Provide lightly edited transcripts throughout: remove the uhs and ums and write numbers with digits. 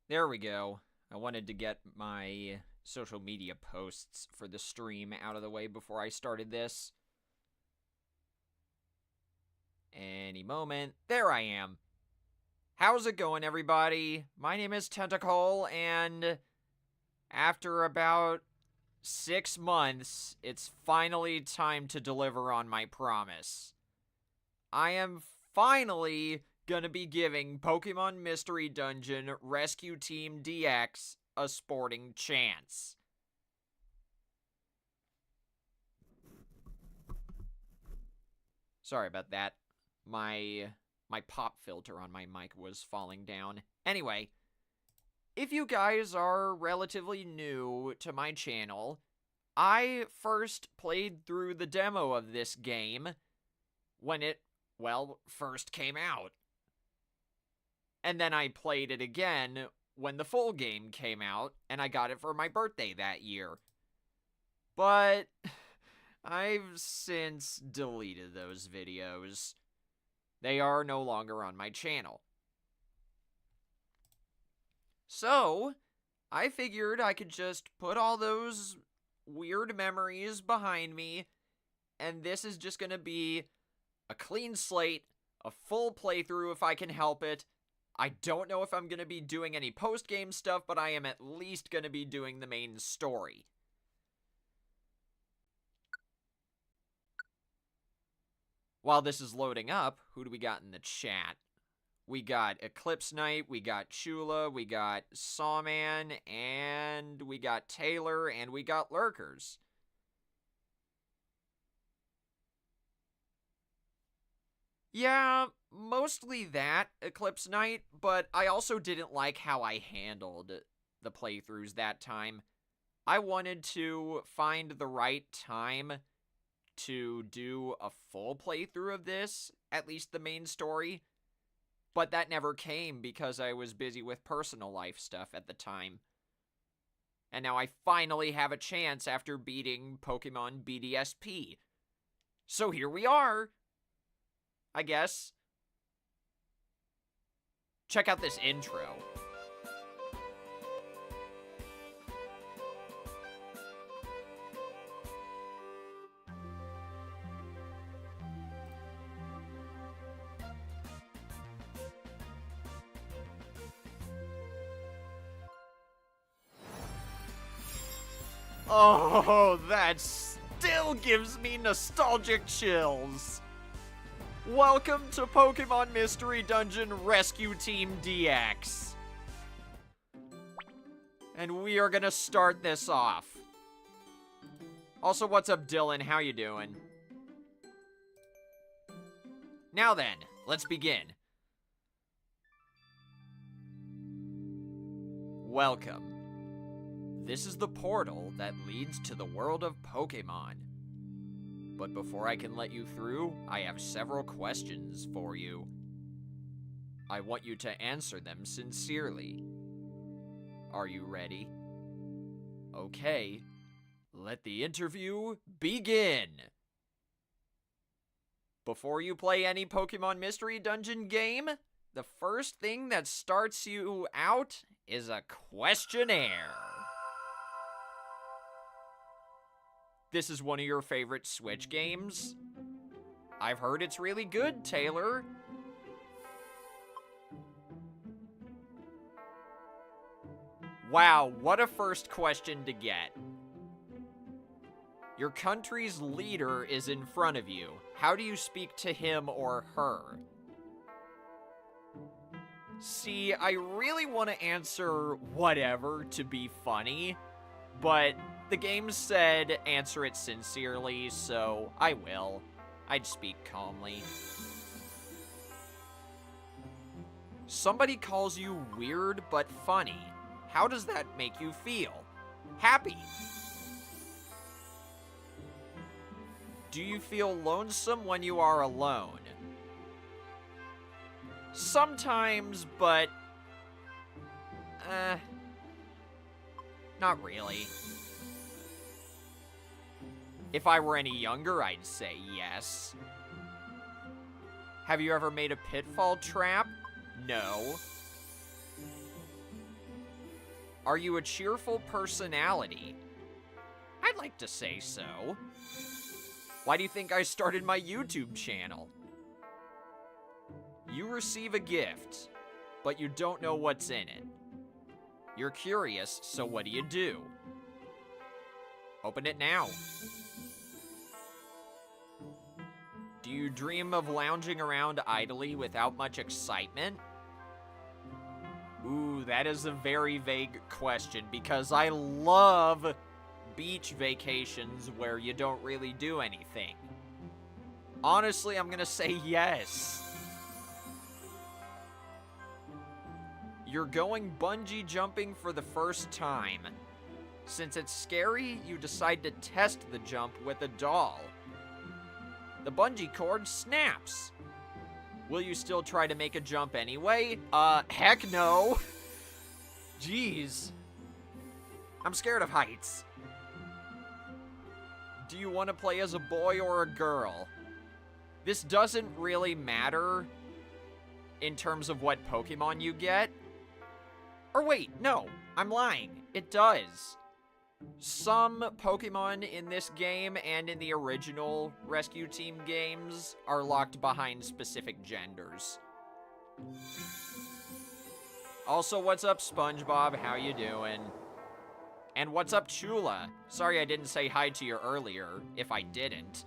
There we go. I wanted to get my social media posts for the stream out of the way before I started this. Any moment. There I am. How's it going, everybody? My name is Tentacle, and after about 6 months, it's finally time to deliver on my promise. I am finally gonna be giving Pokemon Mystery Dungeon Rescue Team DX a sporting chance. Sorry about that. My pop filter on my mic was falling down. Anyway, if you guys are relatively new to my channel, I first played through the demo of this game when it, first came out. And then I played it again when the full game came out, and I got it for my birthday that year. But I've since deleted those videos. They are no longer on my channel. So, I figured I could just put all those weird memories behind me, and this is just gonna be a clean slate, a full playthrough if I can help it. I don't know if I'm going to be doing any post-game stuff, but I am at least going to be doing the main story. While this is loading up, who do we got in the chat? We got Eclipse Knight, we got Chula, we got Sawman, and we got Taylor, and we got Lurkers. Yeah, mostly that, Eclipse Knight, but I also didn't like how I handled the playthroughs that time. I wanted to find the right time to do a full playthrough of this, at least the main story, but that never came because I was busy with personal life stuff at the time. And now I finally have a chance after beating Pokemon BDSP. So here we are! I guess. Check out this intro. Oh, that still gives me nostalgic chills. Welcome to Pokemon Mystery Dungeon Rescue Team DX. And we are gonna start this off. Also, what's up, Dylan? How you doing? Now then, let's begin. Welcome. This is the portal that leads to the world of Pokemon. But before I can let you through, I have several questions for you. I want you to answer them sincerely. Are you ready? Okay, let the interview begin! Before you play any Pokemon Mystery Dungeon game, the first thing that starts you out is a questionnaire. This is one of your favorite Switch games? I've heard it's really good, Taylor. Wow, what a first question to get. Your country's leader is in front of you. How do you speak to him or her? See, I really want to answer whatever to be funny, but the game said answer it sincerely, so I will. I'd speak calmly. Somebody calls you weird but funny. How does that make you feel? Happy. Do you feel lonesome when you are alone? Sometimes, but not really. If I were any younger, I'd say yes. Have you ever made a pitfall trap? No. Are you a cheerful personality? I'd like to say so. Why do you think I started my YouTube channel? You receive a gift, but you don't know what's in it. You're curious, so what do? Open it now. Do you dream of lounging around idly without much excitement? Ooh, that is a very vague question because I love beach vacations where you don't really do anything. Honestly, I'm gonna say yes. You're going bungee jumping for the first time. Since it's scary, you decide to test the jump with a doll. The bungee cord snaps. Will you still try to make a jump anyway? Heck no. Jeez. I'm scared of heights. Do you want to play as a boy or a girl? This doesn't really matter in terms of what Pokemon you get. Or wait, no, I'm lying. It does. Some Pokemon in this game and in the original Rescue Team games are locked behind specific genders. Also, what's up, SpongeBob? How you doing? And what's up, Chula? Sorry I didn't say hi to you earlier, if I didn't.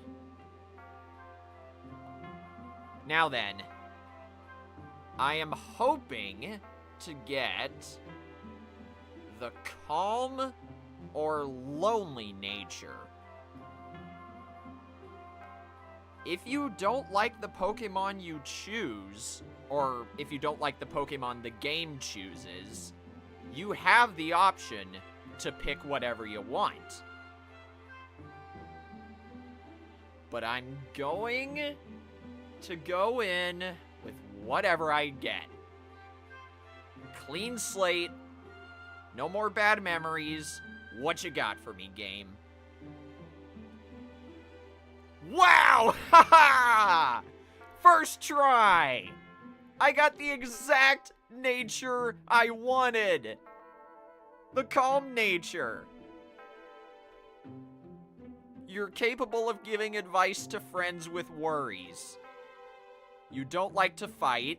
Now then, I am hoping to get the calm or lonely nature. If you don't like the Pokemon you choose, or if you don't like the Pokemon the game chooses, you have the option to pick whatever you want. But I'm going to go in with whatever I get. Clean slate, no more bad memories. What you got for me, game? Wow! Haha! First try! I got the exact nature I wanted. The calm nature. You're capable of giving advice to friends with worries. You don't like to fight.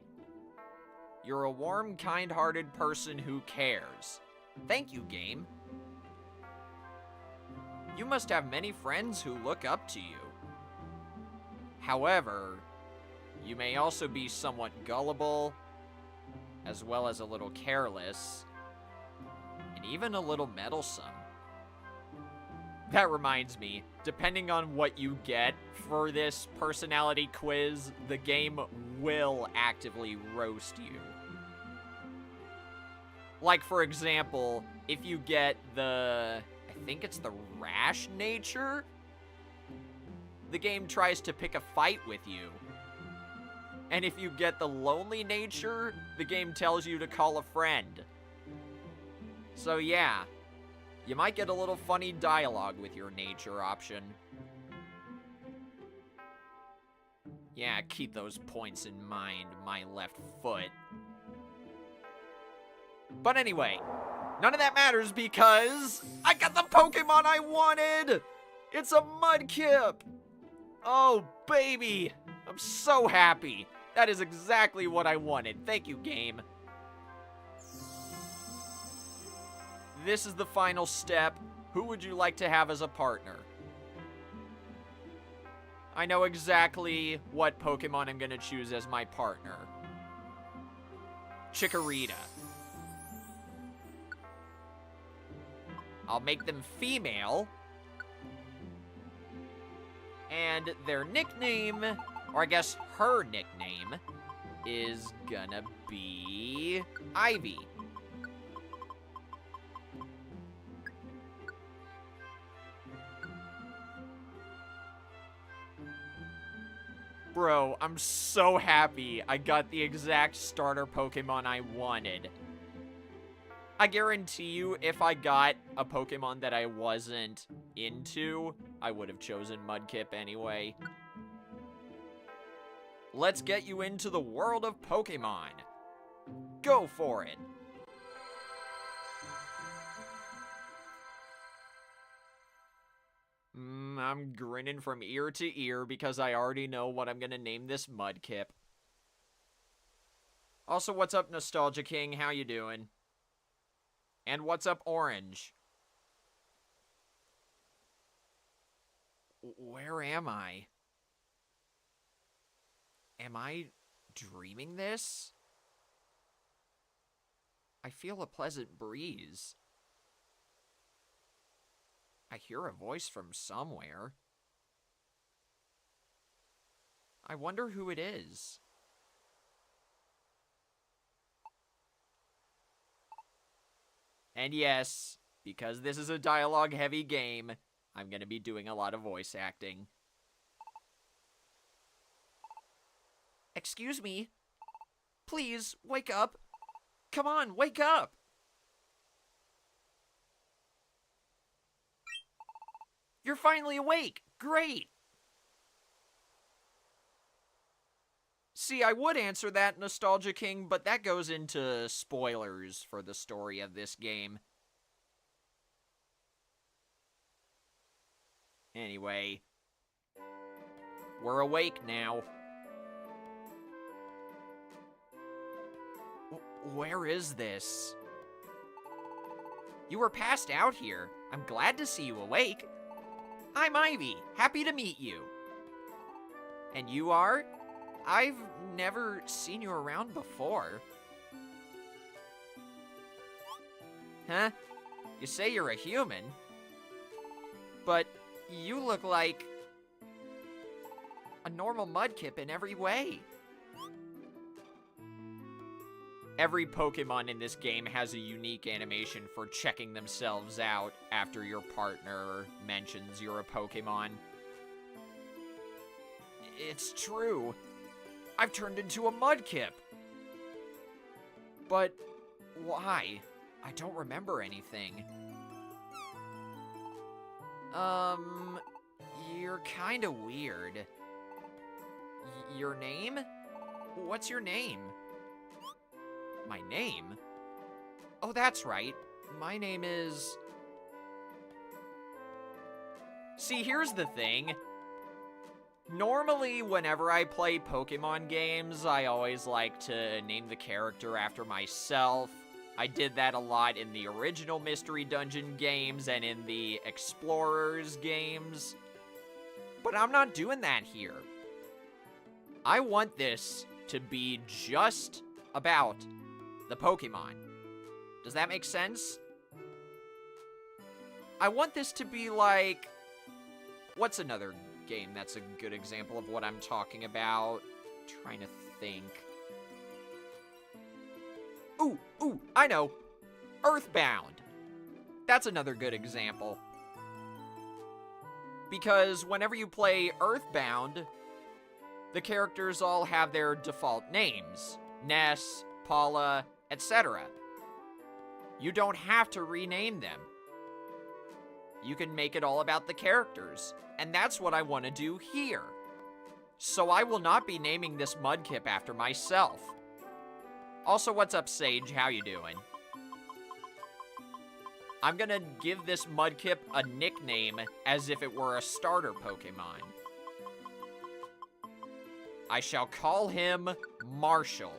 You're a warm, kind-hearted person who cares. Thank you, game. You must have many friends who look up to you. However, you may also be somewhat gullible, as well as a little careless, and even a little meddlesome. That reminds me, depending on what you get for this personality quiz, the game will actively roast you. Like, for example, if you get the, I think it's the rash nature, the game tries to pick a fight with you. And if you get the lonely nature, the game tells you to call a friend. So yeah, you might get a little funny dialogue with your nature option. Yeah, keep those points in mind, my left foot. But anyway, none of that matters because I got the Pokemon I wanted! It's a Mudkip! Oh, baby! I'm so happy. That is exactly what I wanted. Thank you, game. This is the final step. Who would you like to have as a partner? I know exactly what Pokemon I'm going to choose as my partner. Chikorita. I'll make them female. And their nickname, or I guess her nickname, is gonna be Ivy. Bro, I'm so happy I got the exact starter Pokemon I wanted. I guarantee you, if I got a Pokemon that I wasn't into, I would have chosen Mudkip anyway. Let's get you into the world of Pokemon. Go for it. I'm grinning from ear to ear because I already know what I'm gonna name this Mudkip. Also, what's up, Nostalgia King? How you doing? And what's up, Orange? Where am I? Am I dreaming this? I feel a pleasant breeze. I hear a voice from somewhere. I wonder who it is. And yes, because this is a dialogue-heavy game, I'm gonna be doing a lot of voice acting. Excuse me? Please, wake up! Come on, wake up! You're finally awake! Great! See, I would answer that, Nostalgia King, but that goes into spoilers for the story of this game. Anyway, we're awake now. Where is this? You were passed out here. I'm glad to see you awake. I'm Ivy. Happy to meet you. And you are? I've never seen you around before. Huh? You say you're a human, but you look like a normal Mudkip in every way. Every Pokemon in this game has a unique animation for checking themselves out after your partner mentions you're a Pokemon. It's true. I've turned into a Mudkip. But why? I don't remember anything. You're kinda weird. Your name? What's your name? My name? Oh, that's right. My name is... See, here's the thing. Normally, whenever I play Pokemon games, I always like to name the character after myself. I did that a lot in the original Mystery Dungeon games and in the Explorers games. But I'm not doing that here. I want this to be just about the Pokemon. Does that make sense? I want this to be like... What's another game that's a good example of what I'm talking about? Trying to think. Ooh, I know. Earthbound. That's another good example. Because whenever you play Earthbound, the characters all have their default names. Ness, Paula, etc. You don't have to rename them. You can make it all about the characters. And that's what I want to do here. So I will not be naming this Mudkip after myself. Also, what's up, Sage? How you doing? I'm gonna give this Mudkip a nickname as if it were a starter Pokemon. I shall call him Marshall.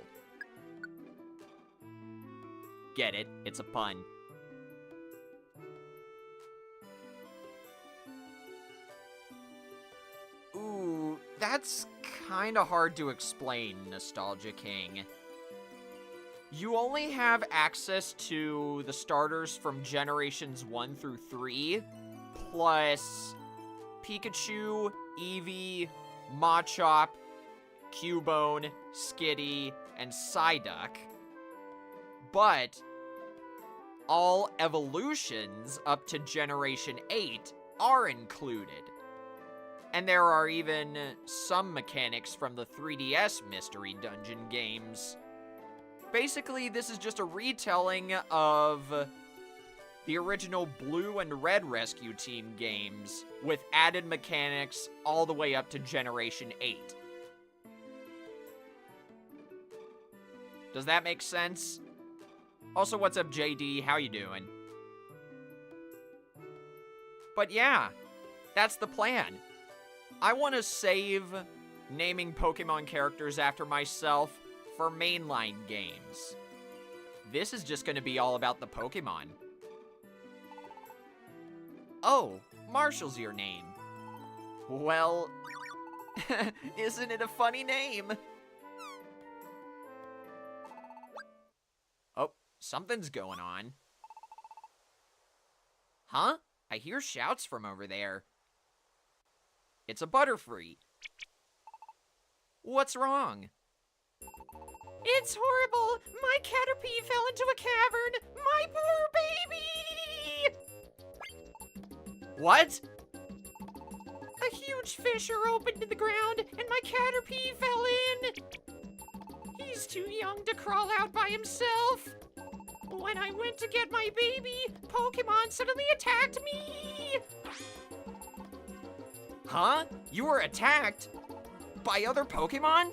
Get it? It's a pun. Ooh, that's kinda hard to explain, Nostalgia King. You only have access to the starters from generations 1 through 3, plus Pikachu, Eevee, Machop, Cubone, Skitty, and Psyduck. But all evolutions up to Generation 8 are included. And there are even some mechanics from the 3DS Mystery Dungeon games. Basically, this is just a retelling of the original Blue and Red Rescue Team games, with added mechanics all the way up to Generation 8. Does that make sense? Also, what's up, JD? How you doing? But yeah, That's the plan. I want to save naming Pokemon characters after myself for mainline games. This is just going to be all about the Pokemon. Oh, Marshall's your name. Well, isn't it a funny name? Oh, something's going on. Huh? I hear shouts from over there. It's a Butterfree. What's wrong? It's horrible! My Caterpie fell into a cavern! My poor baby! What? A huge fissure opened in the ground, and my Caterpie fell in! He's too young to crawl out by himself! When I went to get my baby, Pokemon suddenly attacked me! Huh? You were attacked? By other Pokemon?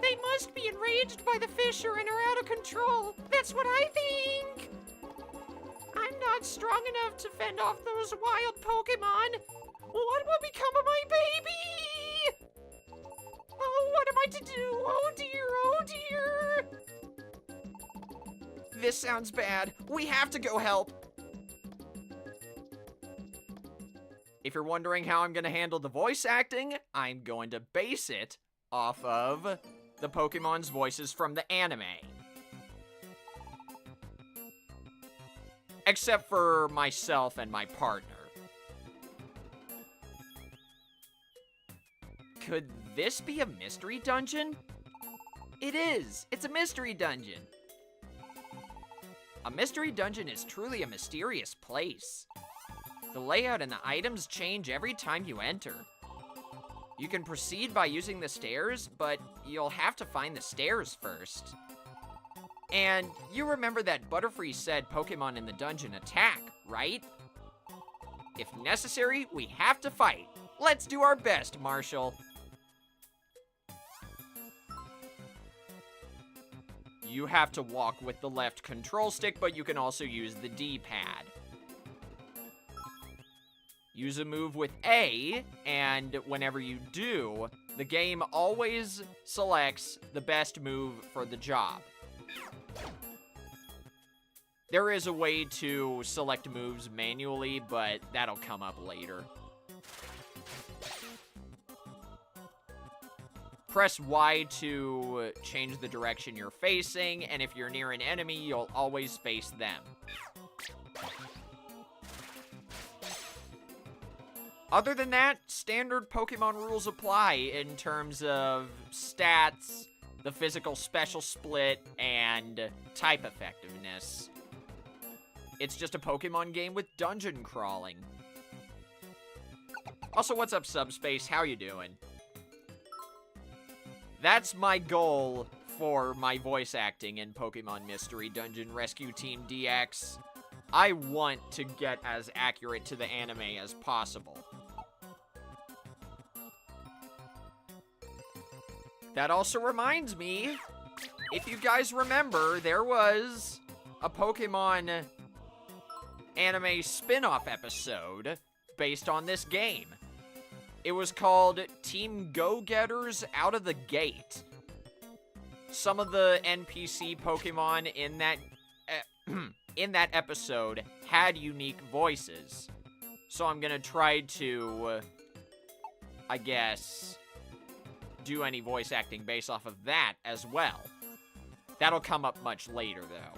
They must be enraged by the fissure and are out of control. That's what I think. I'm not strong enough to fend off those wild Pokemon. What will become of my baby? Oh, what am I to do? Oh dear, oh dear. This sounds bad. We have to go help. If you're wondering how I'm going to handle the voice acting, I'm going to base it off of the Pokemon's voices from the anime. Except for myself and my partner. Could this be a mystery dungeon? It is! It's a mystery dungeon! A mystery dungeon is truly a mysterious place. The layout and the items change every time you enter. You can proceed by using the stairs, but you'll have to find the stairs first. And you remember that Butterfree said Pokemon in the dungeon attack, right? If necessary, we have to fight. Let's do our best, Marshall. You have to walk with the left control stick, but you can also use the D-pad. Use a move with A, and whenever you do, the game always selects the best move for the job. There is a way to select moves manually, but that'll come up later. Press Y to change the direction you're facing, and if you're near an enemy, you'll always face them. Other than that, standard Pokemon rules apply in terms of stats, the physical special split, and type effectiveness. It's just a Pokemon game with dungeon crawling. Also, what's up, Subspace? How you doing? That's my goal for my voice acting in Pokemon Mystery Dungeon Rescue Team DX. I want to get as accurate to the anime as possible. That also reminds me, if you guys remember, there was a Pokemon anime spin-off episode based on this game. It was called Team Go-Getters Out of the Gate. Some of the NPC Pokemon in that episode had unique voices. So I'm gonna try to, I guess, do any voice acting based off of that as well. That'll come up much later, though.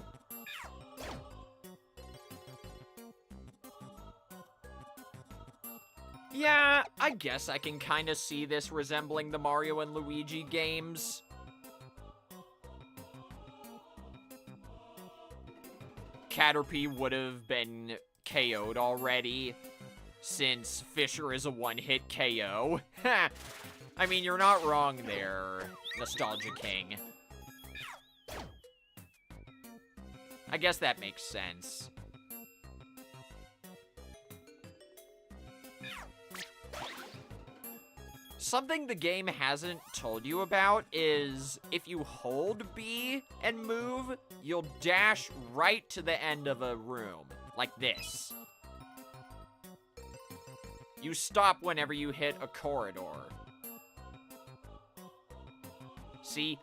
Yeah, I guess I can kind of see this resembling the Mario and Luigi games. Caterpie would have been KO'd already, since Fisher is a one-hit KO. I mean, you're not wrong there, Nostalgia King. I guess that makes sense. Something the game hasn't told you about is if you hold B and move, you'll dash right to the end of a room, like this. You stop whenever you hit a corridor. See?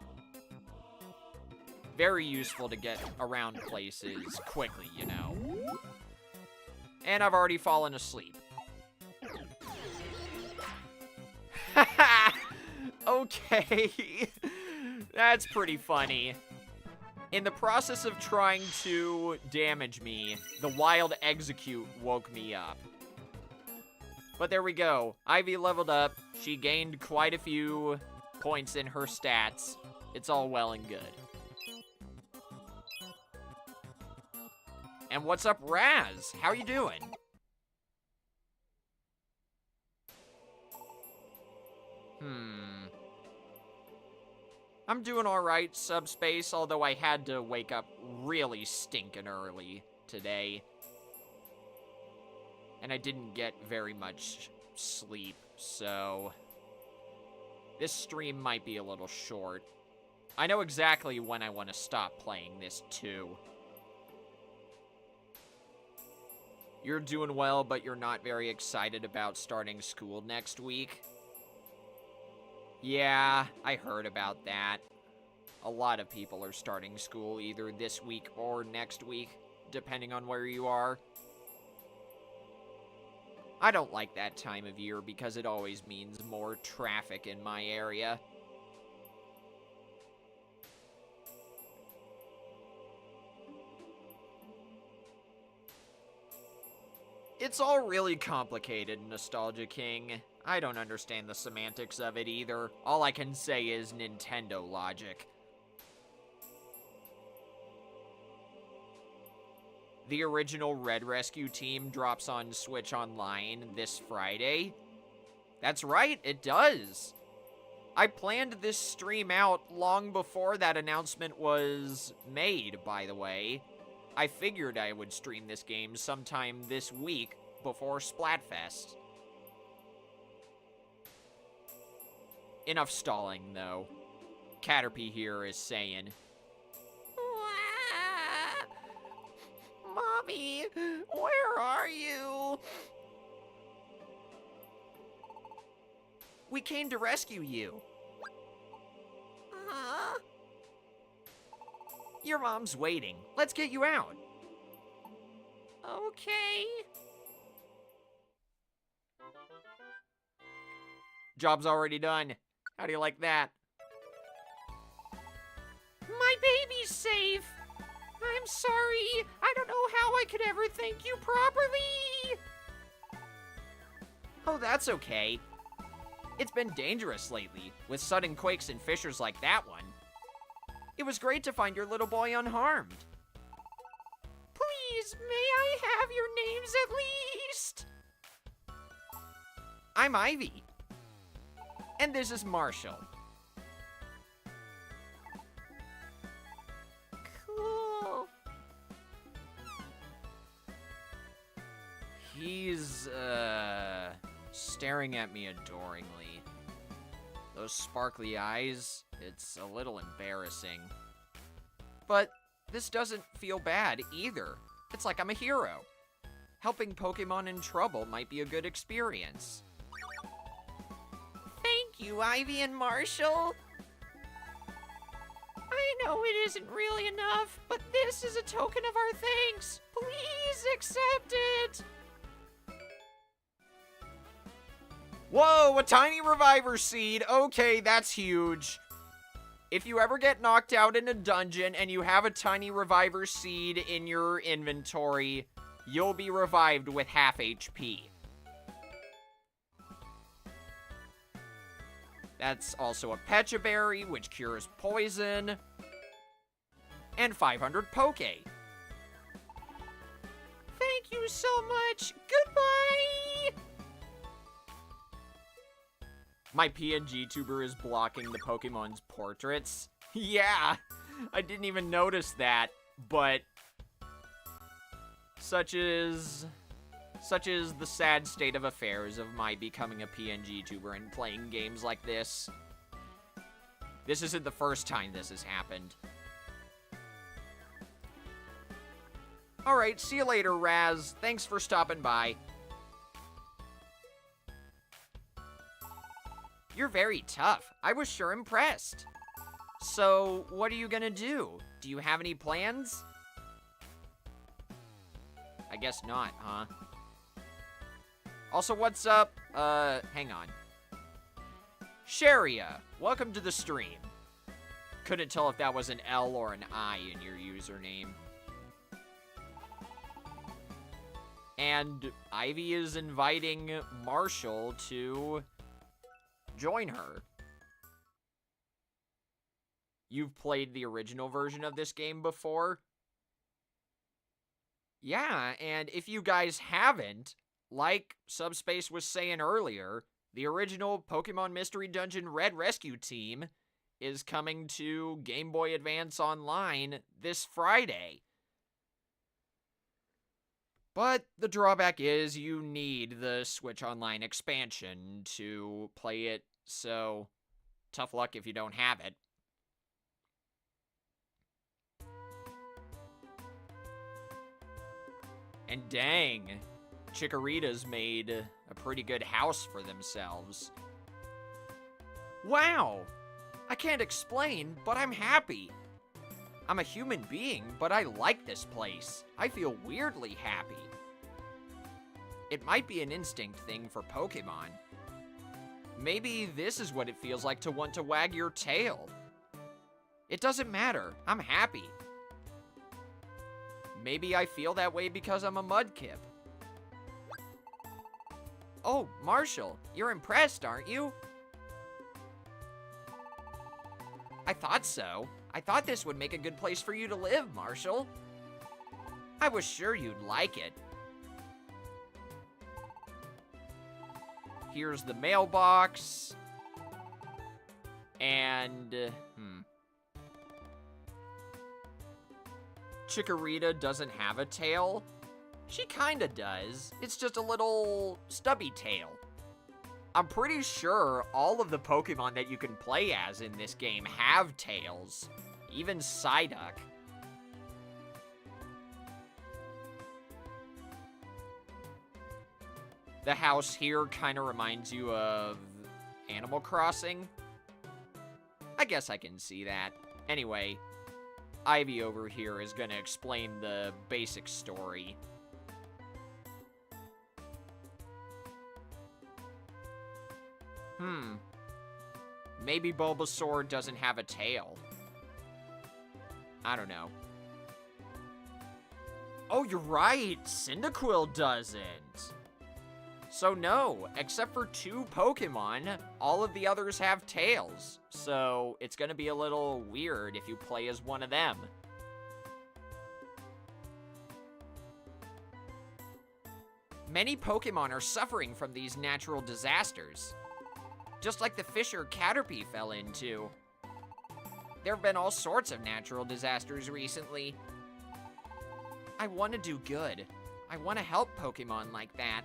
Very useful to get around places quickly, you know. And I've already fallen asleep. Okay. That's pretty funny. In the process of trying to damage me, the wild execute woke me up. But there we go. Ivy leveled up. She gained quite a few points in her stats. It's all well and good. And what's up, Raz? How you doing? I'm doing alright, Subspace, although I had to wake up really stinking early today. And I didn't get very much sleep, so this stream might be a little short. I know exactly when I want to stop playing this, too. You're doing well, but you're not very excited about starting school next week? Yeah, I heard about that. A lot of people are starting school either this week or next week, depending on where you are. I don't like that time of year because it always means more traffic in my area. It's all really complicated, Nostalgia King. I don't understand the semantics of it either. All I can say is Nintendo logic. The original Red Rescue Team drops on Switch Online this Friday. That's right, it does. I planned this stream out long before that announcement was made, by the way. I figured I would stream this game sometime this week before Splatfest. Enough stalling, though. Caterpie here is saying, Mommy, where are you? We came to rescue you. Your mom's waiting. Let's get you out. Okay. Job's already done. How do you like that? My baby's safe. I'm sorry. I don't know how I could ever thank you properly. Oh, that's okay. It's been dangerous lately, with sudden quakes and fissures like that one. It was great to find your little boy unharmed. Please, may I have your names at least? I'm Ivy. And this is Marshall. Cool. He's, staring at me adoringly. Those sparkly eyes, it's a little embarrassing. But this doesn't feel bad either. It's like I'm a hero. Helping Pokemon in trouble might be a good experience. Thank you, Ivy and Marshall. I know it isn't really enough, but this is a token of our thanks. Please accept it. Whoa, a tiny reviver seed. Okay, that's huge. If you ever get knocked out in a dungeon and you have a tiny reviver seed in your inventory, you'll be revived with half HP. That's also a Pecha Berry, which cures poison. And 500 Poke. Thank you so much. Goodbye! My PNG tuber is blocking the Pokemon's portraits. Yeah, I didn't even notice that, but such is the sad state of affairs of my becoming a PNG tuber and playing games like this. This isn't the first time this has happened. Alright, see you later, Raz. Thanks for stopping by. You're very tough. I was sure impressed. So, what are you gonna do? Do you have any plans? I guess not, huh? Also, what's up? Hang on. Sharia, welcome to the stream. Couldn't tell if that was an L or an I in your username. And Ivy is inviting Marshall to join her. You've played the original version of this game before? Yeah, and if you guys haven't, like Subspace was saying earlier, the original Pokémon Mystery Dungeon Red Rescue Team is coming to Game Boy Advance Online this Friday. But the drawback is you need the Switch Online expansion to play it, so tough luck if you don't have it. And dang, Chikorita's made a pretty good house for themselves. Wow! I can't explain, but I'm happy. I'm a human being, but I like this place. I feel weirdly happy. It might be an instinct thing for Pokemon. Maybe this is what it feels like to want to wag your tail. It doesn't matter. I'm happy. Maybe I feel that way because I'm a Mudkip. Oh, Marshall, you're impressed, aren't you? I thought so. I thought this would make a good place for you to live, Marshall. I was sure you'd like it. Here's the mailbox. And, Chikorita doesn't have a tail. She kinda does. It's just a little stubby tail. I'm pretty sure all of the Pokemon that you can play as in this game have tails. Even Psyduck. The house here kinda reminds you of Animal Crossing. I guess I can see that. Anyway, Ivy over here is gonna explain the basic story. Maybe Bulbasaur doesn't have a tail. I don't know. Oh, you're right! Cyndaquil doesn't! So no, except for 2 Pokemon, all of the others have tails. So it's gonna be a little weird if you play as one of them. Many Pokemon are suffering from these natural disasters. Just like the fissure Caterpie fell into. There have been all sorts of natural disasters recently. I want to do good. I want to help Pokemon like that.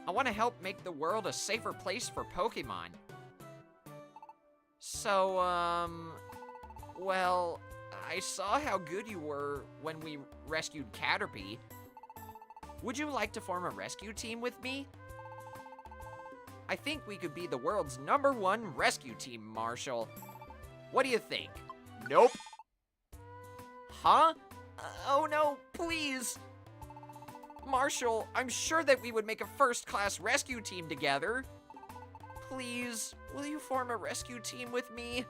I want to help make the world a safer place for Pokemon. So, well, I saw how good you were when we rescued Caterpie. Would you like to form a rescue team with me? I think we could be the world's #1 rescue team, Marshall. What do you think? Nope. Huh? Oh no, please. Marshall, I'm sure that we would make a first-class rescue team together. Please, will you form a rescue team with me?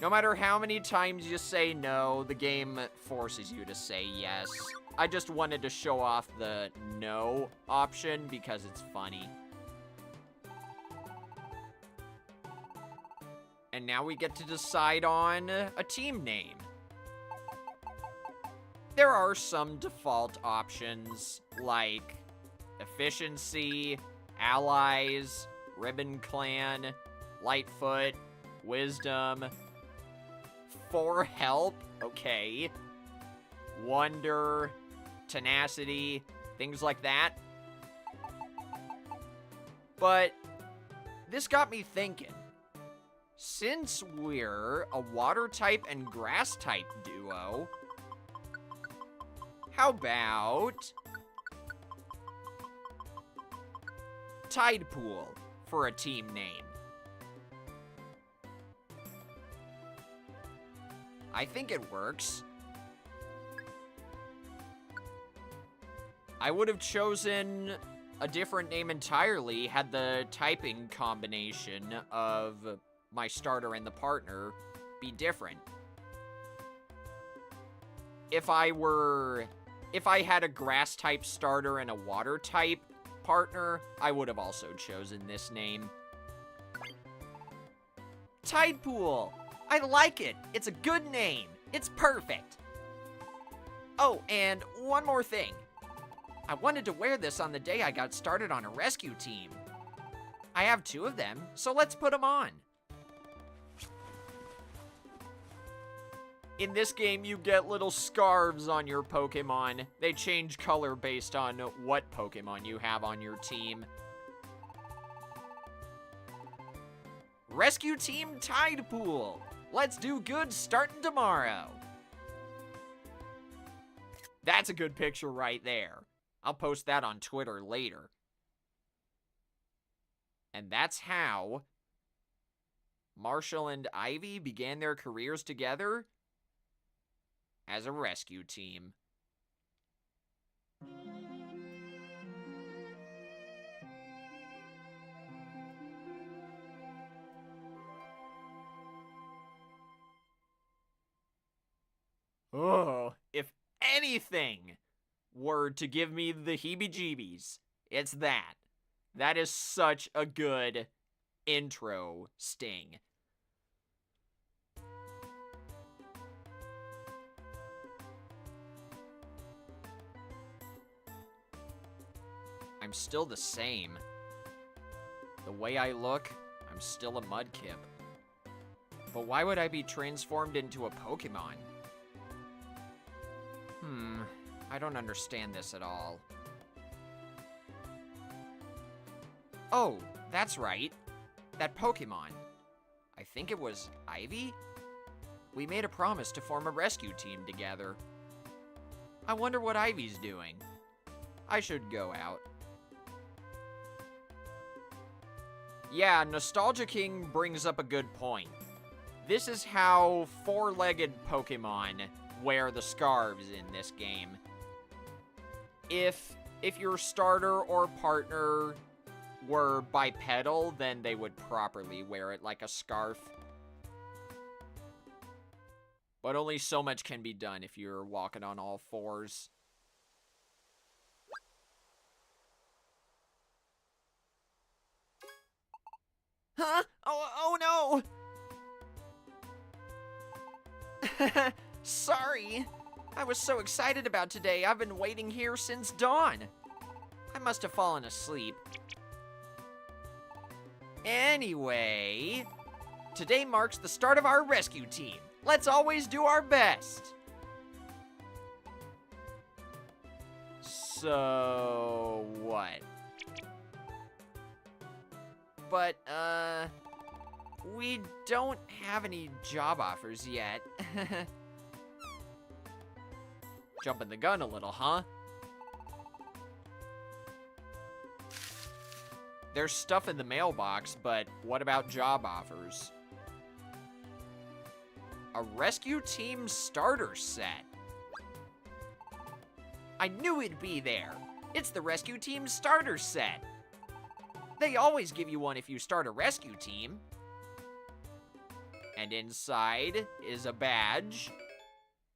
No matter how many times you say no, the game forces you to say yes. I just wanted to show off the no option because it's funny. And now we get to decide on a team name. There are some default options like Efficiency, Allies, Ribbon Clan, Lightfoot, Wisdom, For Help, okay, Wonder, Tenacity, things like that. But this got me thinking. Since we're a water type and grass type duo, how about Tide Pool? for a team name. I think it works. I would have chosen a different name entirely had the typing combination of my starter and the partner be different. If I had a grass type starter and a water type partner, I would have also chosen this name. Tide Pool! I like it! It's a good name! It's perfect! Oh, and one more thing. I wanted to wear this on the day I got started on a rescue team. I have 2 of them, so let's put them on. In this game, you get little scarves on your Pokemon. They change color based on what Pokemon you have on your team. Rescue Team Tide Pool! Let's do good starting tomorrow! That's a good picture right there. I'll post that on Twitter later. And that's how Marshall and Ivy began their careers together as a rescue team. Oh, if anything were to give me the heebie-jeebies, it's that. That is such a good intro sting. I'm still the same. The way I look, I'm still a Mudkip. But why would I be transformed into a Pokemon? I don't understand this at all. Oh, that's right. That Pokemon. I think it was Ivy? We made a promise to form a rescue team together. I wonder what Ivy's doing. I should go out. Yeah, Nostalgia King brings up a good point. This is how 4-legged Pokemon wear the scarves in this game. If your starter or partner were bipedal, then they would properly wear it like a scarf. But only so much can be done if you're walking on all 4s. Huh? Oh no! Sorry. I was so excited about today. I've been waiting here since dawn. I must have fallen asleep. Anyway, today marks the start of our rescue team. Let's always do our best. So, what? But, we don't have any job offers yet. Jumping the gun a little, huh? There's stuff in the mailbox, but what about job offers? A rescue team starter set. I knew it'd be there. It's the rescue team starter set. They always give you one if you start a rescue team. And inside is a badge,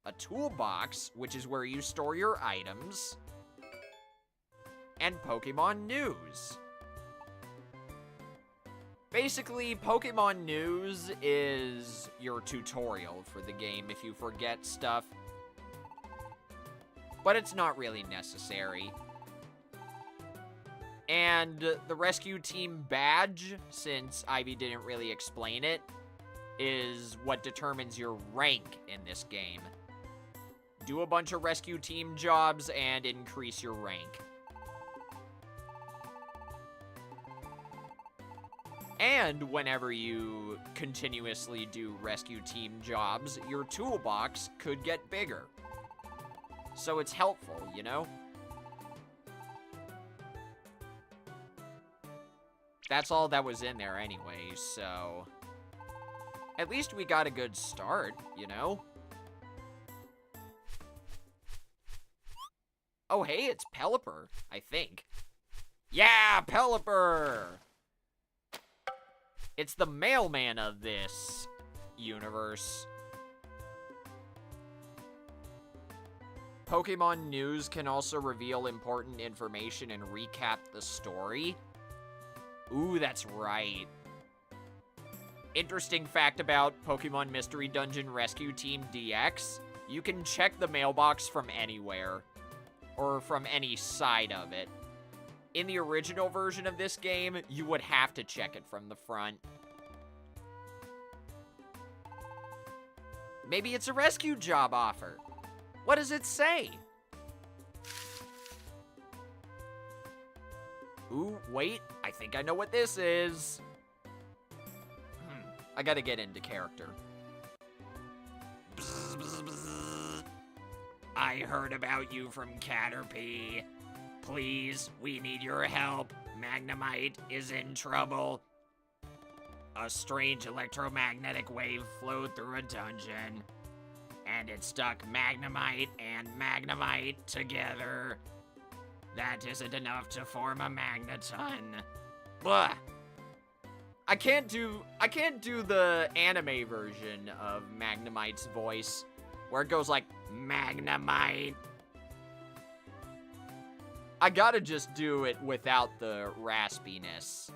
a toolbox, which is where you store your items, and Pokemon News. Basically, Pokemon News is your tutorial for the game if you forget stuff. But it's not really necessary. And the rescue team badge, since Ivy didn't really explain it, is what determines your rank in this game. Do a bunch of rescue team jobs and increase your rank. And whenever you continuously do rescue team jobs, your toolbox could get bigger. So it's helpful, you know? that's all that was in there anyway, so... At least we got a good start, you know? Oh, hey, it's Pelipper, I think. Yeah, Pelipper! It's the mailman of this universe. Pokemon news can also reveal important information and recap the story. Ooh, that's right. Interesting fact about Pokemon Mystery Dungeon Rescue Team DX, you can check the mailbox from anywhere, or from any side of it. In the original version of this game, you would have to check it from the front. Maybe it's a rescue job offer. What does it say? Ooh, wait, I think I know what this is. I gotta get into character. Bzz, bzz, bzz. I heard about you from Caterpie. Please, we need your help. Magnemite is in trouble. A strange electromagnetic wave flowed through a dungeon, and it stuck Magnemite and Magnemite together. That isn't enough to form a Magneton. Blah. I can't do the anime version of Magnemite's voice, where it goes like, Magnemite. I gotta just do it without the raspiness.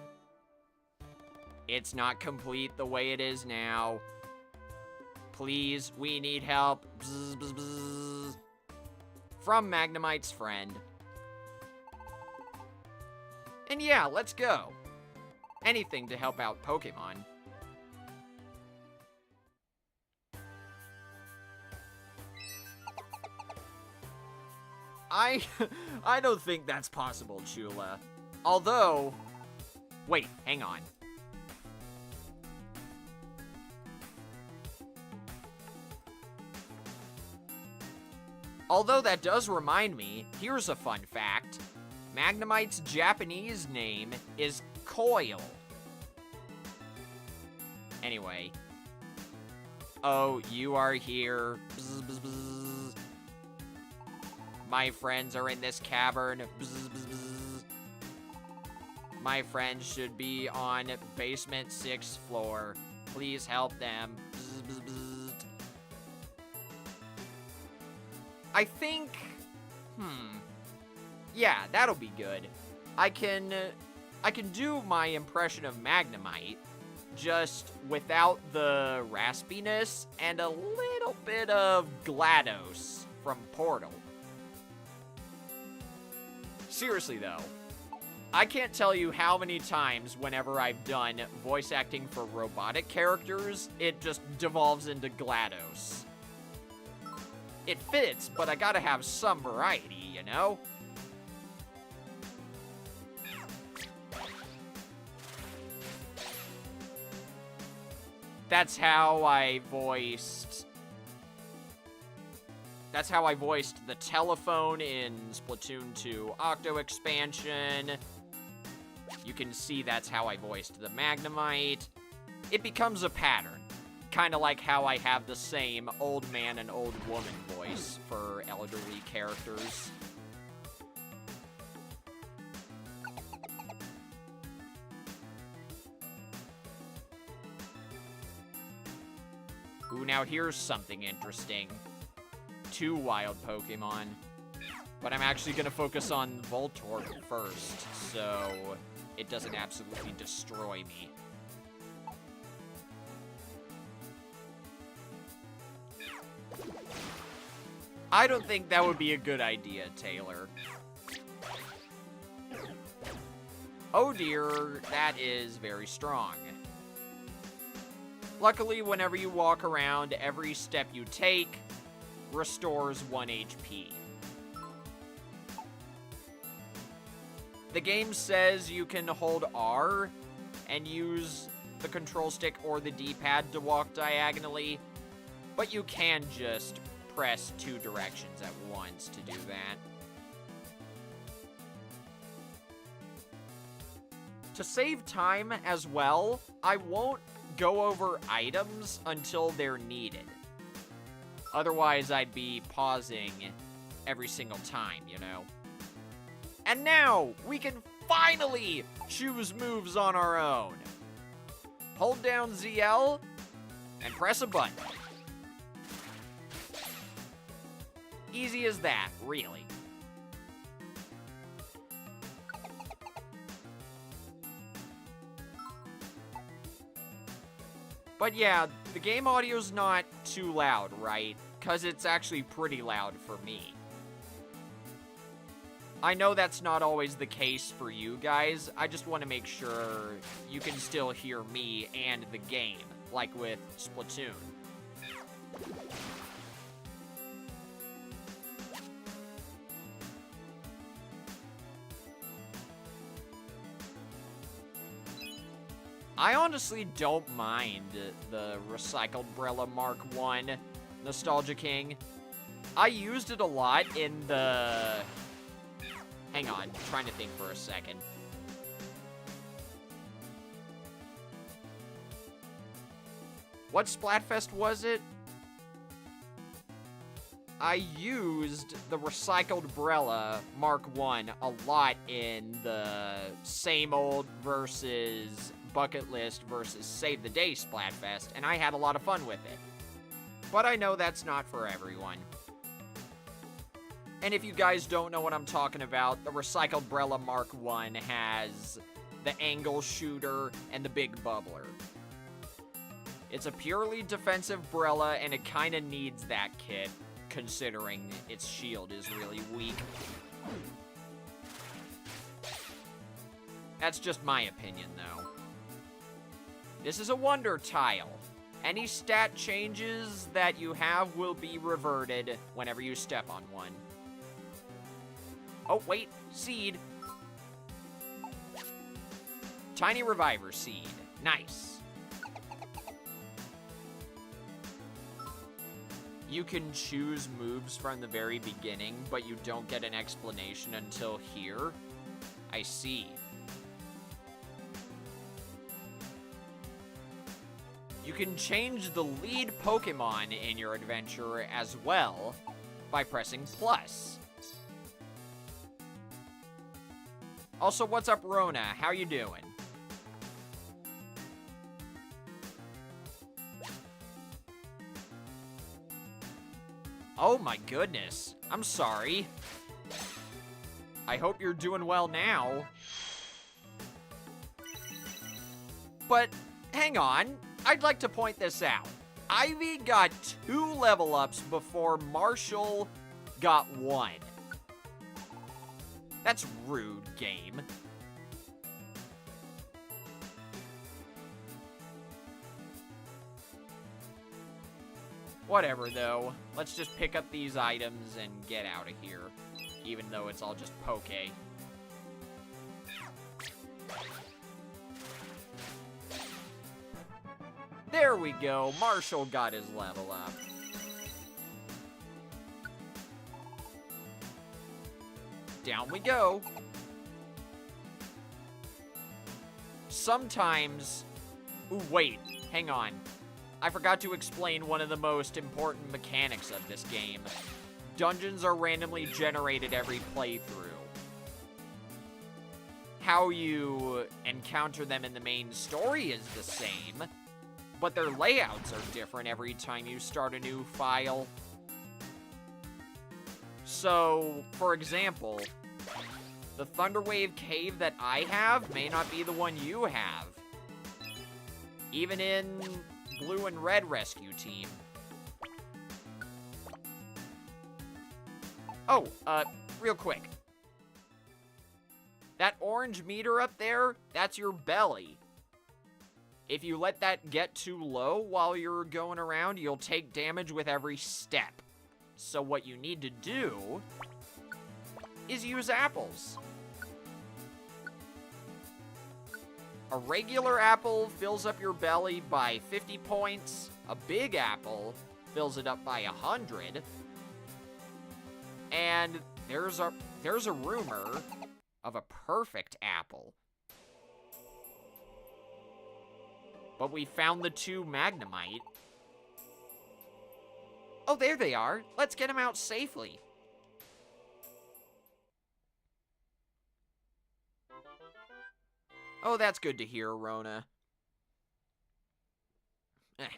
It's not complete the way it is now. Please, we need help. Bzz, bzz, bzz. From Magnemite's friend. And yeah, let's go. Anything to help out Pokemon. I don't think that's possible, Chula. Although, wait, hang on. Although that does remind me, here's a fun fact. Magnemite's Japanese name is Coil. Anyway. Oh, you are here. Bzz, bzz, bzz. My friends are in this cavern. Bzz, bzz, bzz. My friends should be on basement 6th floor. Please help them. Bzz, bzz, bzz. I think... Yeah, that'll be good. I can do my impression of Magnemite, just without the raspiness and a little bit of GLaDOS from Portal. Seriously though, I can't tell you how many times whenever I've done voice acting for robotic characters, it just devolves into GLaDOS. It fits, but I gotta have some variety, you know? That's how I voiced the telephone in Splatoon 2 Octo expansion. You can see that's how I voiced the Magnemite. It becomes a pattern. Kind of like how I have the same old man and old woman voice for elderly characters. Ooh, now here's something interesting. 2 wild Pokemon. But I'm actually going to focus on Voltorb first, so it doesn't absolutely destroy me. I don't think that would be a good idea, Taylor. Oh dear, that is very strong. Luckily, whenever you walk around, every step you take restores 1 HP. The game says you can hold R and use the control stick or the D-pad to walk diagonally, but you can just press 2 directions at once to do that. To save time as well, I won't go over items until they're needed. Otherwise, I'd be pausing every single time, you know? And now, we can finally choose moves on our own. Hold down ZL and press a button. Easy as that, really. But yeah, the game audio's not too loud, right? Because it's actually pretty loud for me. I know that's not always the case for you guys. I just want to make sure you can still hear me and the game, like with Splatoon. I honestly don't mind the Recycled Brella Mark I Nostalgia King. I used it a lot in the... Hang on, trying to think for a second. What Splatfest was it? I used the Recycled Brella Mark I a lot in the Same Old versus Bucket List versus Save the Day Splatfest, and I had a lot of fun with it. But I know that's not for everyone. And if you guys don't know what I'm talking about, the Recycled Brella Mark I has the angle shooter and the big bubbler. It's a purely defensive Brella, and it kind of needs that kit, considering its shield is really weak. That's just my opinion, though. This is a wonder tile. Any stat changes that you have will be reverted whenever you step on one. Oh, wait. Seed. Tiny Reviver Seed. Nice. You can choose moves from the very beginning, but you don't get an explanation until here. I see. You can change the lead Pokemon in your adventure as well by pressing plus. Also, what's up, Rona? How you doing? Oh my goodness. I'm sorry. I hope you're doing well now. But, hang on. I'd like to point this out. Ivy got 2 level ups before Marshall got 1. That's rude, game. Whatever, though. Let's just pick up these items and get out of here. Even though it's all just Poke. There we go. Marshall got his level up. Down we go. Sometimes... Ooh, wait. Hang on. I forgot to explain one of the most important mechanics of this game. Dungeons are randomly generated every playthrough. How you encounter them in the main story is the same, but their layouts are different every time you start a new file. So, for example, the Thunderwave Cave that I have may not be the one you have. Even in Blue and Red Rescue Team. Oh, real quick. That orange meter up there, that's your belly. If you let that get too low while you're going around, you'll take damage with every step. So what you need to do is use apples. A regular apple fills up your belly by 50 points. A big apple fills it up by 100. And there's a rumor of a perfect apple. But we found the 2 Magnemite. Oh, there they are. Let's get them out safely. Oh, that's good to hear, Rona.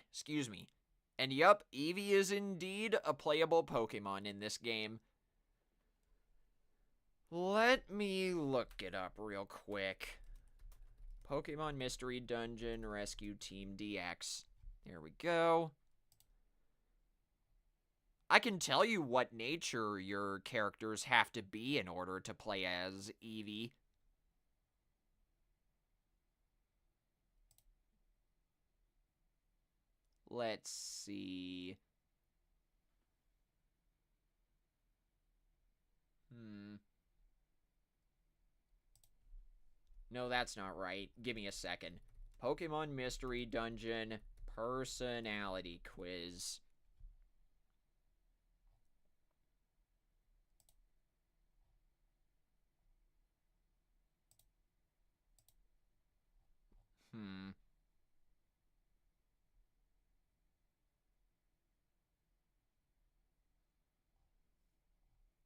Excuse me. And yup, Eevee is indeed a playable Pokemon in this game. Let me look it up real quick. Pokemon Mystery Dungeon Rescue Team DX. There we go. I can tell you what nature your characters have to be in order to play as Eevee. Let's see. No, that's not right. Give me a second. Pokemon Mystery Dungeon Personality Quiz.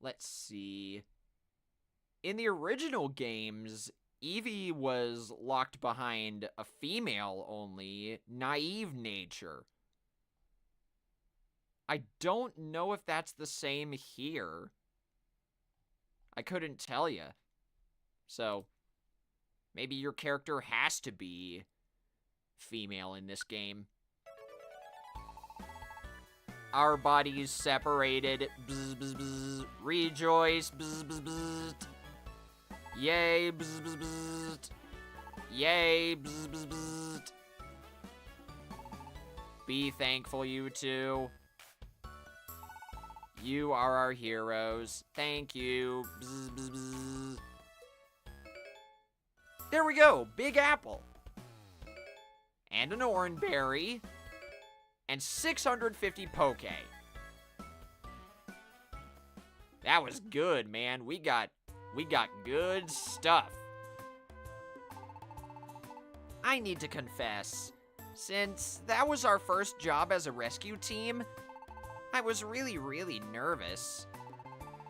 Let's see. In the original games, Eevee was locked behind a female-only, naive nature. I don't know if that's the same here. I couldn't tell you. So, maybe your character has to be female in this game. Our bodies separated. Bzz, bzz, bzz. Rejoice. Bzz, bzz, bzz. Yay. Bzz, bzz, bzz. Yay. Bzz, bzz, bzz. Be thankful, you two. You are our heroes. Thank you. Bzz, bzz, bzz. There we go. Big apple. And an orange berry. And 650 Poke. That was good, man. We got good stuff. I need to confess, since that was our first job as a rescue team, I was really nervous.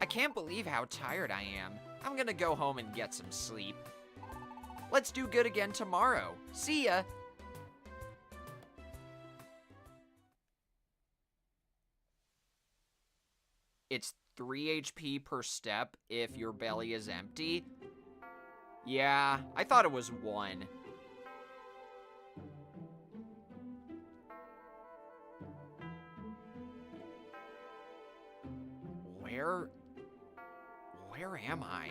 I can't believe how tired I am. I'm gonna go home and get some sleep. Let's do good again tomorrow. See ya. It's 3 HP per step if your belly is empty. Yeah, I thought it was 1. Where am I?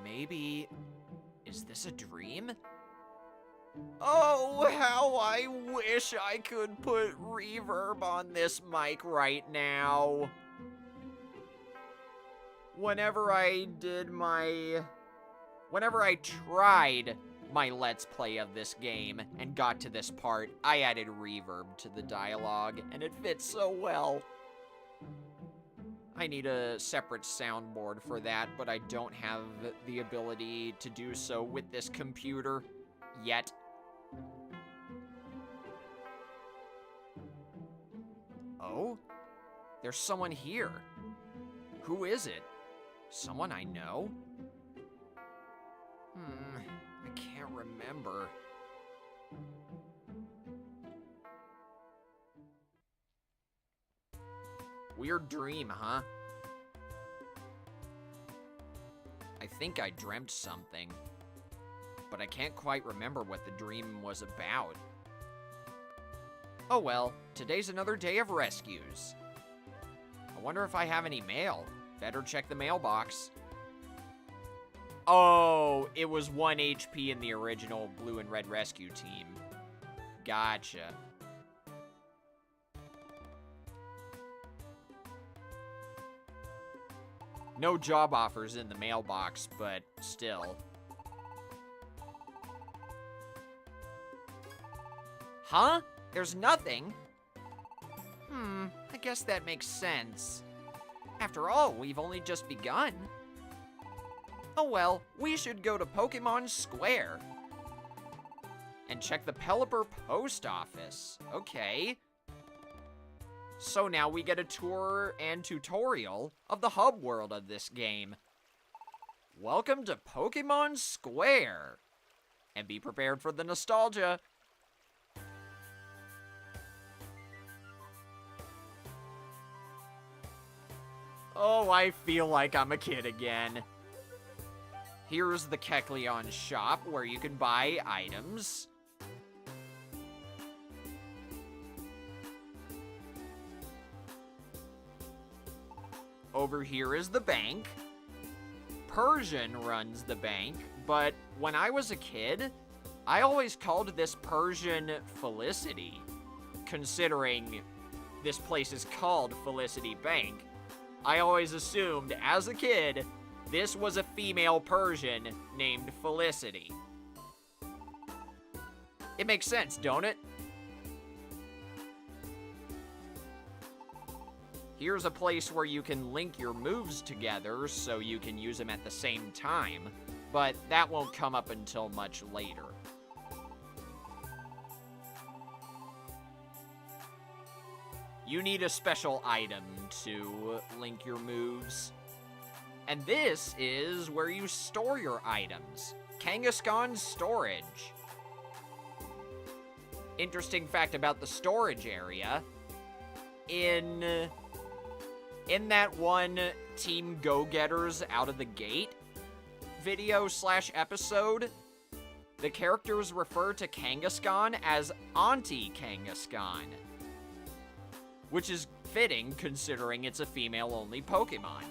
Maybe, is this a dream? Oh, how I wish I could put reverb on this mic right now. Whenever I tried my Let's Play of this game and got to this part, I added reverb to the dialogue, and it fits so well. I need a separate soundboard for that, but I don't have the ability to do so with this computer yet. Oh? There's someone here. Who is it? Someone I know? I can't remember. Weird dream, huh? I think I dreamt something, but I can't quite remember what the dream was about. Oh well, today's another day of rescues. I wonder if I have any mail. Better check the mailbox. Oh, it was 1 HP in the original Blue and Red Rescue Team. Gotcha. No job offers in the mailbox, but still. Huh? There's nothing? I guess that makes sense. After all, we've only just begun. Oh well, we should go to Pokemon Square. And check the Pelipper post office. Okay. So now we get a tour and tutorial of the hub world of this game. Welcome to Pokémon Square. And be prepared for the nostalgia. Oh, I feel like I'm a kid again. Here's the Kecleon shop where you can buy items. Over here is the bank. Persian runs the bank, but when I was a kid, I always called this Persian Felicity, considering this place is called Felicity Bank. I always assumed, as a kid, this was a female Persian named Felicity. It makes sense, don't it? Here's a place where you can link your moves together so you can use them at the same time, but that won't come up until much later. You need a special item to link your moves. And this is where you store your items. Kangaskhan storage. Interesting fact about the storage area. In that one Team Go-Getters Out of the Gate video / episode, the characters refer to Kangaskhan as Auntie Kangaskhan, which is fitting considering it's a female-only Pokemon.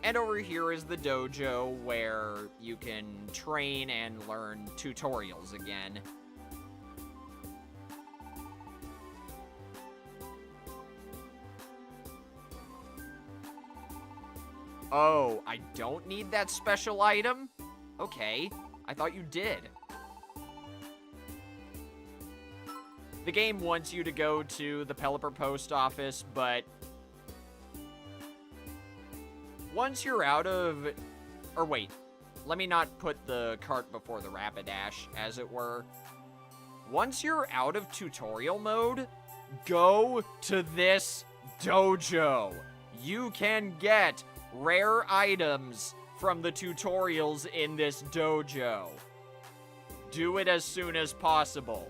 And over here is the dojo where you can train and learn tutorials again. Oh, I don't need that special item? Okay, I thought you did. The game wants you to go to the Pelipper post office, but once you're out of... Or wait, let me not put the cart before the Rapidash, as it were. Once you're out of tutorial mode, go to this dojo. You can get rare items from the tutorials in this dojo. Do it as soon as possible.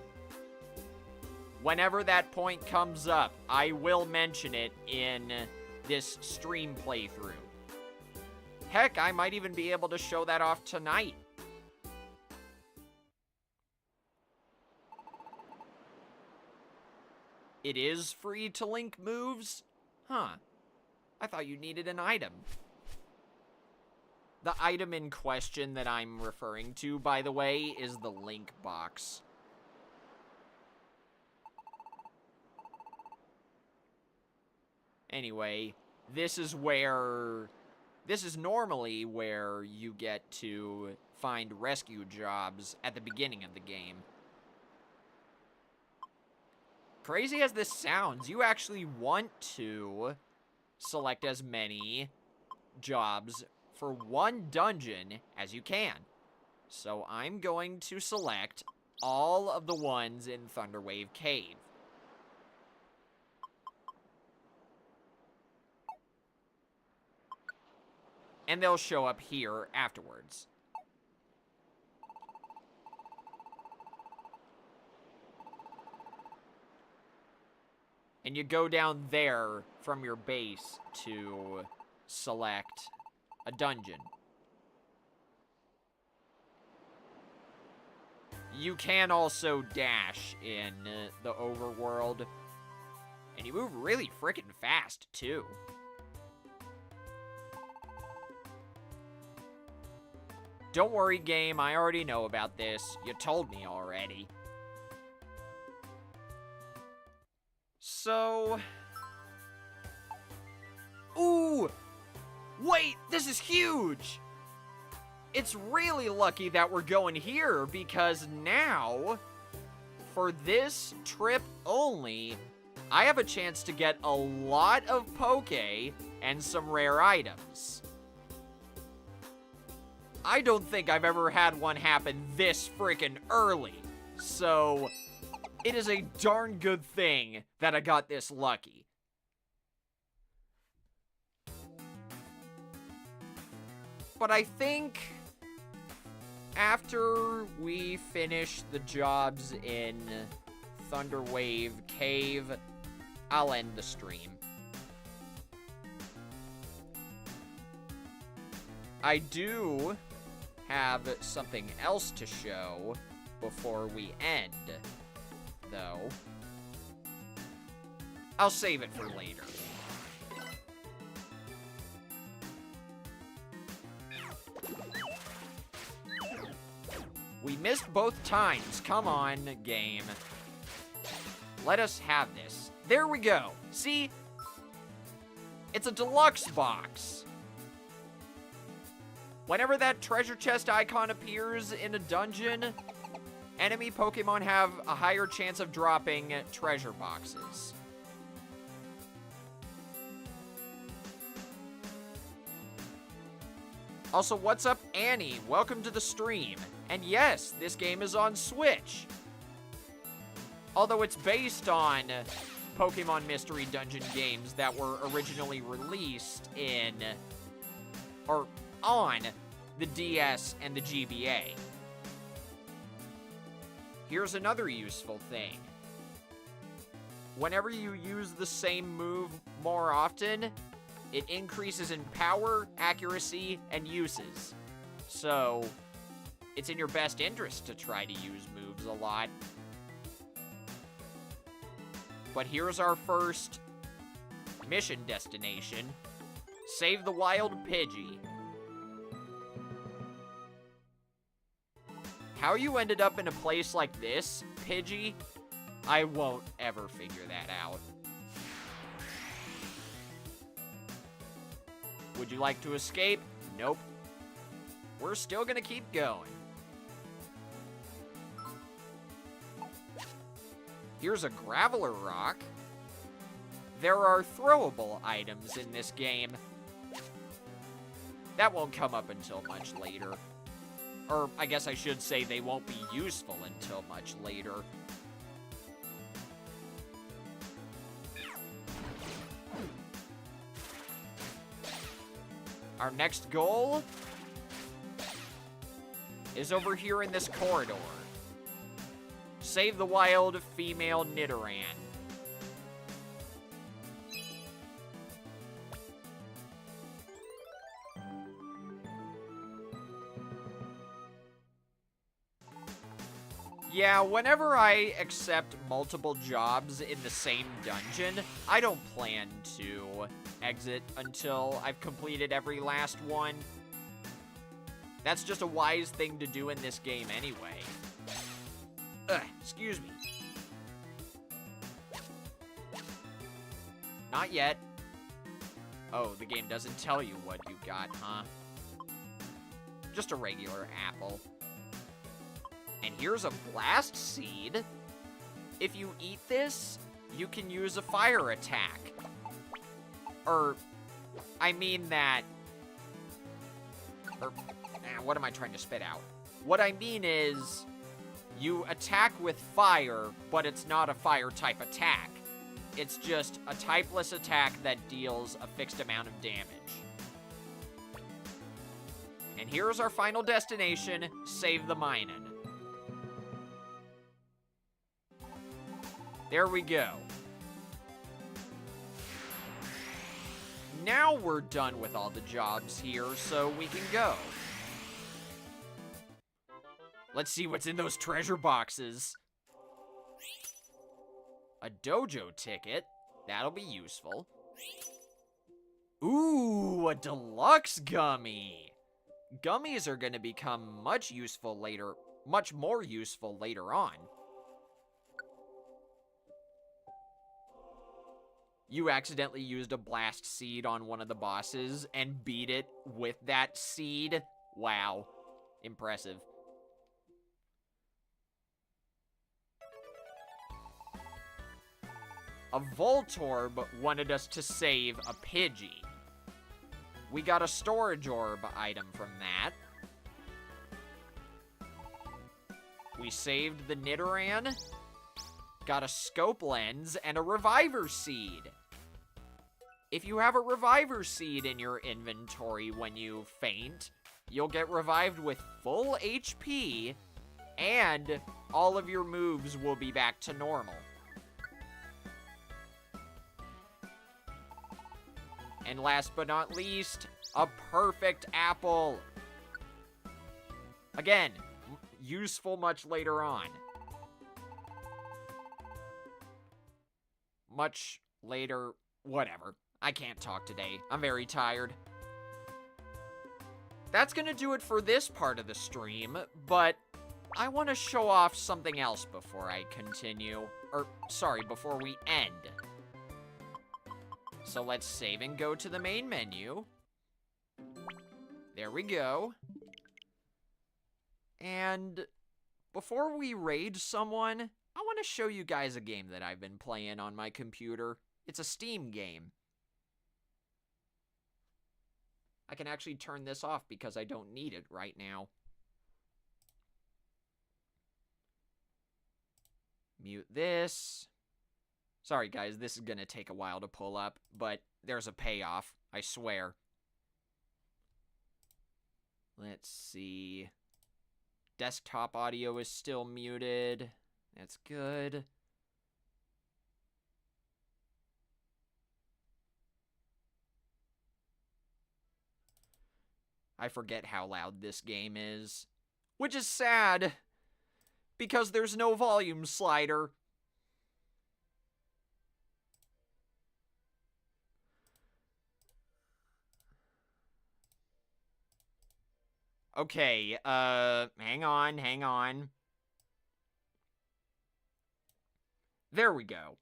Whenever that point comes up, I will mention it in this stream playthrough. Heck, I might even be able to show that off tonight. It is free to link moves? Huh. I thought you needed an item. The item in question that I'm referring to, by the way, is the link box. Anyway, this is normally where you get to find rescue jobs at the beginning of the game. Crazy as this sounds, you actually want to select as many jobs for one dungeon as you can. So I'm going to select all of the ones in Thunderwave Cave. And they'll show up here afterwards. And you go down there from your base to select a dungeon. You can also dash in the overworld. And you move really freaking fast, too. Don't worry, game, I already know about this. You told me already. So... Ooh! Wait, this is huge! It's really lucky that we're going here, because now, for this trip only, I have a chance to get a lot of Poke and some rare items. I don't think I've ever had one happen this frickin' early. So, it is a darn good thing that I got this lucky. But I think after we finish the jobs in Thunderwave Cave, I'll end the stream. I do have something else to show before we end, though. I'll save it for later. We missed both times. Come on, game. Let us have this. There we go. See? It's a deluxe box. Whenever that treasure chest icon appears in a dungeon, enemy Pokemon have a higher chance of dropping treasure boxes. Also, what's up, Annie? Welcome to the stream. And yes, this game is on Switch. Although it's based on Pokémon Mystery Dungeon games that were originally released in, or on, the DS and the GBA. Here's another useful thing. Whenever you use the same move more often, it increases in power, accuracy, and uses. So, it's in your best interest to try to use moves a lot. But here's our first mission destination. Save the wild Pidgey. How you ended up in a place like this, Pidgey, I won't ever figure that out. Would you like to escape? Nope. We're still gonna keep going. Here's a Graveler Rock. There are throwable items in this game. That won't come up until much later. Or, I guess I should say they won't be useful until much later. Our next goal is over here in this corridor. Save the wild female Nidoran. Yeah, whenever I accept multiple jobs in the same dungeon, I don't plan to exit until I've completed every last one. That's just a wise thing to do in this game anyway. Excuse me. Not yet. Oh, the game doesn't tell you what you got, huh? Just a regular apple. And here's a blast seed. If you eat this, you can use a fire attack. I mean that... what am I trying to spit out? What I mean is, you attack with fire, but it's not a fire-type attack. It's just a typeless attack that deals a fixed amount of damage. And here's our final destination, Save the Minun. There we go. Now we're done with all the jobs here, so we can go. Let's see what's in those treasure boxes. A dojo ticket. That'll be useful. Ooh, a deluxe gummy. Gummies are going to become much more useful later on. You accidentally used a blast seed on one of the bosses and beat it with that seed. Wow. Impressive. A Voltorb wanted us to save a Pidgey. We got a storage orb item from that. We saved the Nidoran, got a scope lens, and a reviver seed. If you have a reviver seed in your inventory when you faint, you'll get revived with full HP, and all of your moves will be back to normal. And last but not least, a perfect apple. Again, useful much later on. Much later, whatever. I can't talk today. I'm very tired. That's gonna do it for this part of the stream, but I want to show off something else before I continue. Before we end. So let's save and go to the main menu. There we go. And before we raid someone, I want to show you guys a game that I've been playing on my computer. It's a Steam game. I can actually turn this off because I don't need it right now. Mute this. Sorry guys, this is gonna take a while to pull up, but there's a payoff, I swear. Let's see. Desktop audio is still muted. That's good. I forget how loud this game is, which is sad, because there's no volume slider. Okay, hang on. There we go.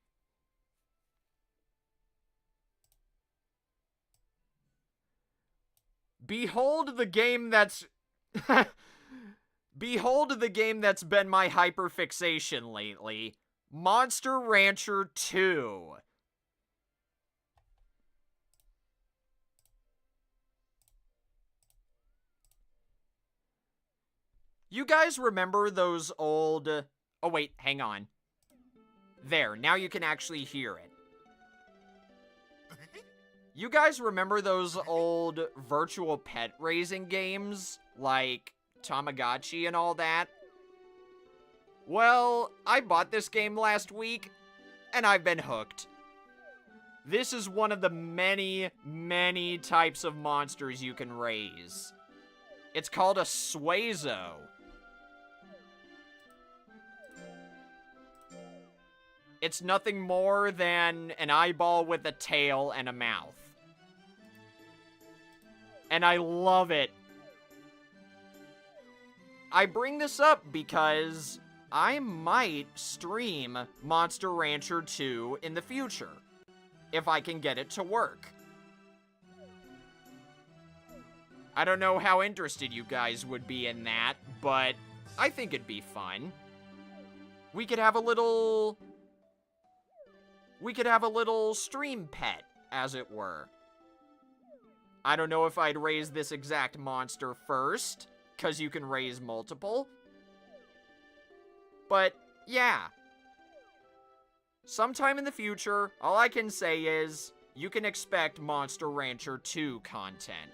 Behold the game that's... Behold the game that's been my hyperfixation lately. Monster Rancher 2. You guys remember those old... Oh wait, hang on. There, now you can actually hear it. You guys remember those old virtual pet raising games? Like Tamagotchi and all that? Well, I bought this game last week, and I've been hooked. This is one of the many, many types of monsters you can raise. It's called a Suezo. It's nothing more than an eyeball with a tail and a mouth. And I love it. I bring this up because I might stream Monster Rancher 2 in the future, if I can get it to work. I don't know how interested you guys would be in that, but I think it'd be fun. We could have a little stream pet, as it were. I don't know if I'd raise this exact monster first, because you can raise multiple. But, yeah. Sometime in the future, all I can say is, you can expect Monster Rancher 2 content.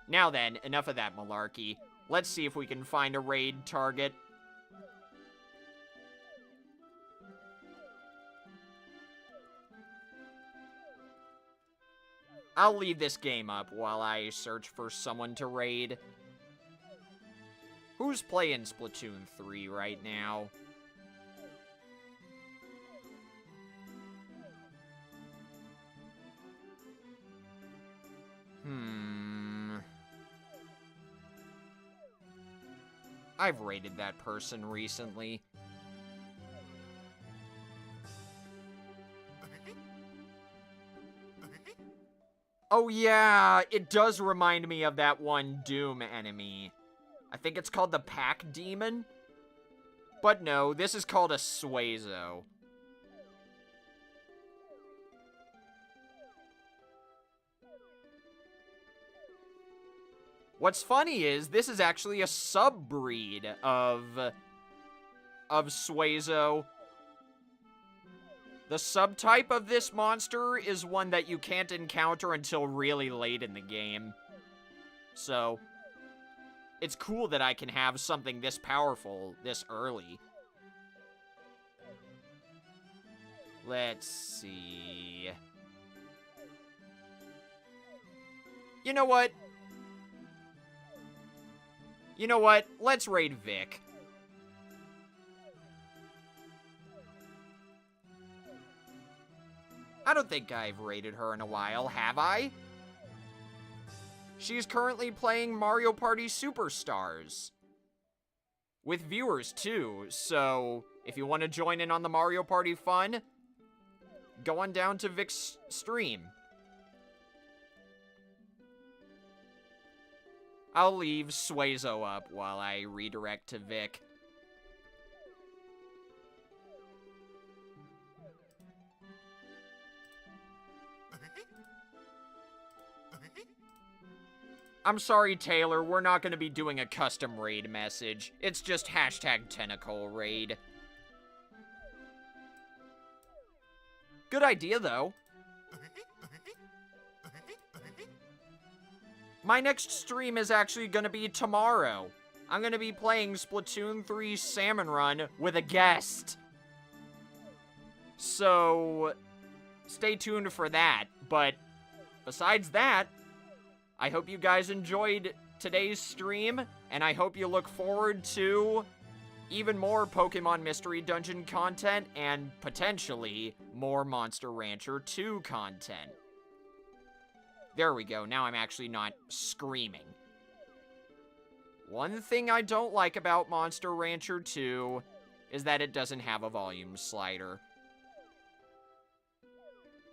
Now then, enough of that malarkey. Let's see if we can find a raid target. I'll leave this game up while I search for someone to raid. Who's playing Splatoon 3 right now? I've raided that person recently. Oh yeah, it does remind me of that one Doom enemy. I think it's called the Pack Demon? But no, this is called a Suezo. What's funny is this is actually a sub-breed of Suezo. The subtype of this monster is one that you can't encounter until really late in the game. So, it's cool that I can have something this powerful this early. Let's see. You know what? Let's raid Vic. I don't think I've raided her in a while, have I? She's currently playing Mario Party Superstars. With viewers, too, so if you want to join in on the Mario Party fun, go on down to Vic's stream. I'll leave Suezo up while I redirect to Vic. I'm sorry, Taylor, we're not going to be doing a custom raid message. It's just #tentacle raid. Good idea, though. My next stream is actually going to be tomorrow. I'm going to be playing Splatoon 3 Salmon Run with a guest. So, stay tuned for that. But besides that, I hope you guys enjoyed today's stream, and I hope you look forward to even more Pokemon Mystery Dungeon content and potentially more Monster Rancher 2 content. There we go, now I'm actually not screaming. One thing I don't like about Monster Rancher 2 is that it doesn't have a volume slider.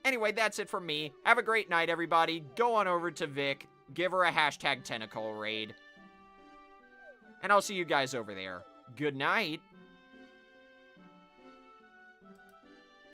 Anyway, that's it from me. Have a great night, everybody. Go on over to Vic. Give her a #tentacle raid. And I'll see you guys over there. Good night.